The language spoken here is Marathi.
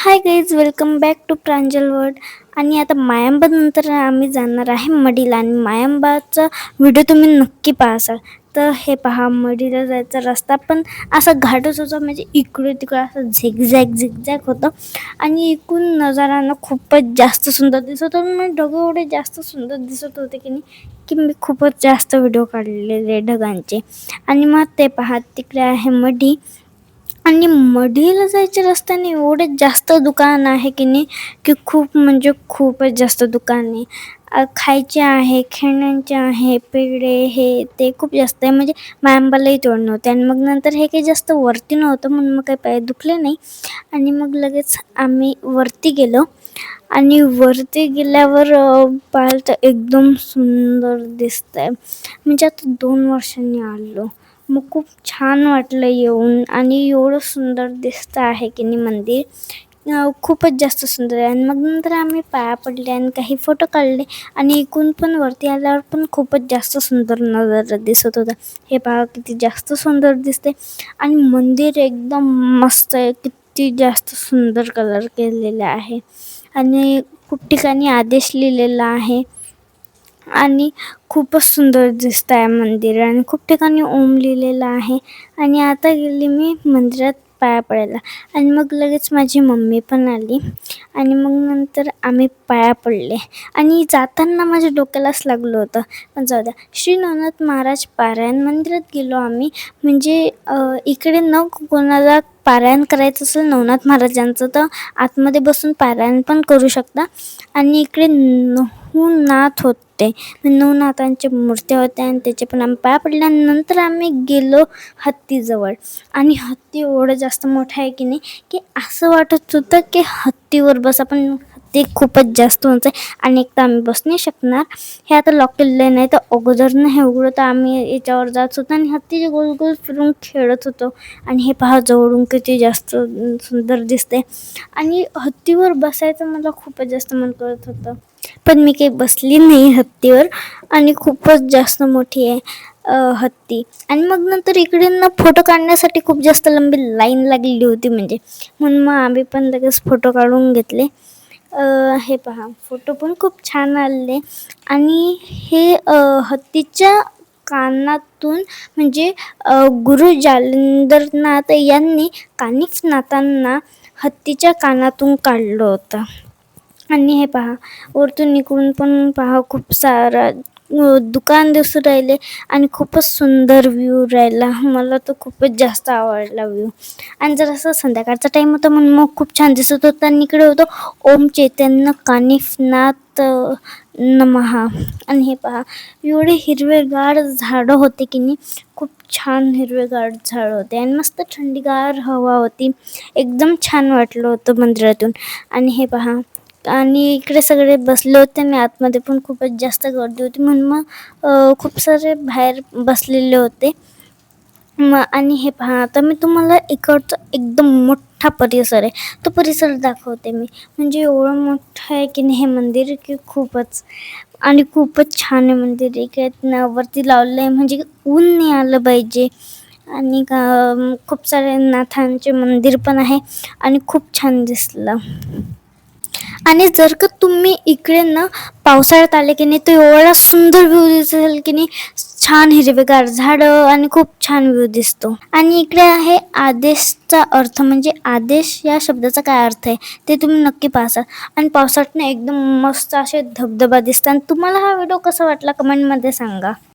High guys, welcome back to Pranjal world. आणि आता मायांबानंतर आम्ही जाणार आहे मढीला, आणि मायांबाचा व्हिडिओ तुम्ही नक्की पाहाल. तर हे पहा, मढीला जायचा रस्ता पण असा घाटच होता, म्हणजे इकडे तिकडे असं झिगझॅग होतं. आणि इकडून नजारा ना खूपच जास्त सुंदर दिसत होता. म्हणजे ढग एवढे जास्त सुंदर दिसत होते की मी खूपच जास्त व्हिडिओ काढलेले ढगांचे. आणि मग ते पहा, तिकडे आहे मढी. आणि मढीला जायच्या रस्त्याने एवढे जास्त दुकान आहे की खूप म्हणजे खूपच जास्त दुकाने. खायचे आहे, खेळण्यांचे आहे, पेढे हे ते खूप जास्त आहे. म्हणजे मायांबालाही तोड नव्हते. आणि मग नंतर हे काही जास्त वरती नव्हतं, म्हणून मग काही पाय दुखले नाही. आणि मग लगेच आम्ही वरती गेलो. आणि वरती गेल्यावर पाहिलं तर एकदम सुंदर दिसतंय. म्हणजे आता 2 वर्षांनी आलो, मग खूप छान वाटलं येऊन. आणि एवढं सुंदर दिसतं आहे मंदिर, खूपच जास्त सुंदर आहे. आणि मग नंतर आम्ही पाया पडले आणि काही फोटो काढले. आणि इकडून पण वरती आल्यावर पण खूपच जास्त सुंदर नजारा दिसत होता. हे पहा, किती जास्त सुंदर दिसते. आणि मंदिर एकदम मस्त आहे, किती जास्त सुंदर कलर केलेला आहे. आणि खूप ठिकाणी आदेश लिहिलेला आहे. आणि खूपच सुंदर दिसत आहे मंदिर. आणि खूप ठिकाणी ओम लिहिलेलं आहे. आणि आता गेली मी मंदिरात पाया पडायला. आणि मग लगेच माझी मम्मी पण आली. आणि मग नंतर आम्ही पाया पडले. आणि जाताना माझ्या डोक्यालाच लागलं होतं, पण जाऊ द्या. श्री नवनाथ महाराज पारायण मंदिरात गेलो आम्ही. म्हणजे इकडे न कोणाला पारायण करायचं असेल नवनाथ महाराजांचं, तर आतमध्ये बसून पारायण पण करू शकता. आणि इकडे नवनाथ होते, नवनाथांच्या मूर्त्या होत्या, आणि त्याचे पण आम्ही पाया पडले. आणि नंतर आम्ही गेलो हत्तीजवळ. आणि हत्ती एवढं जास्त मोठं आहे की असं वाटत होतं की हत्तीवर बसा, पण हत्ती खूपच जास्त उंच आहे. आणि एक तर आम्ही बसू नाही शकणार. हे आता लॉक केलेलं नाही, तर अगोदरनं हे उघडं तर आम्ही याच्यावर जात होतो आणि हत्तीचे गोल गोल फिरून खेळत होतो. आणि हे पहा, जवळून किती जास्त सुंदर दिसते. आणि हत्तीवर बसायचं मला खूपच जास्त मन करत होतं, पण मी काही बसली नाही हत्तीवर. आणि खूपच जास्त मोठी आहे हत्ती. आणि मग नंतर इकडे ना फोटो काढण्यासाठी खूप जास्त लंबी लाईन लागलेली होती, म्हणून मग आम्ही पण लगेच फोटो काढून घेतले. हे पहा, फोटो पण खूप छान आले. आणि हे हत्तीच्या कानातून, म्हणजे गुरु जालिंदरनाथ यांनी कानिफनाथांना हत्तीच्या कानातून काढलं होतं. आणि हे पहा, वरतून इकडून पण पहा, खूप सारा दुकान दिसून राहिले. आणि खूपच सुंदर व्ह्यू राहिला. मला तर खूपच जास्त आवडला व्ह्यू. आणि जर असं संध्याकाळचा टाईम होता, म्हणून मग खूप छान दिसत होतं. आणि इकडे होतं ओम चैतन्य कानिफनाथ नमहा. आणि हे पहा, एवढे हिरवेगार झाडं होते खूप छान हिरवेगार झाडं होते. आणि मस्त थंडीगार हवा होती. एकदम छान वाटलं होतं मंदिरातून. आणि हे पहा, आणि इकडे सगळे बसले होते. आणि आतमध्ये पण खूपच जास्त गर्दी होती, म्हणून मग खूप सारे बाहेर बसलेले होते. आणि हे पहा, आता मी तुम्हाला इकडचा एकदम मोठा परिसर आहे, तो परिसर दाखवते मी. म्हणजे एवढं मोठं आहे हे मंदिर की खूपच. आणि खूपच छान आहे मंदिर. इकडे वरती लावलं आहे, म्हणजे ऊन नाही आलं पाहिजे. आणि खूप सारे नाथांचे मंदिर पण आहे. आणि खूप छान दिसलं. आणि जर का तुम्ही इकडे ना पावसाळ्यात आले तर एवढा सुंदर व्ह्यू दिसेल छान हिरवेगार झाडं आणि खूप छान व्ह्यू दिसतो. आणि इकडे आहे आदेशचा अर्थ, म्हणजे आदेश या शब्दाचा काय अर्थ आहे ते तुम्ही नक्की पाहसाल. आणि पावसाळ्यात एकदम मस्त असे धबधबा दिसतात. तुम्हाला हा व्हिडिओ कसा वाटला कमेंटमध्ये सांगा.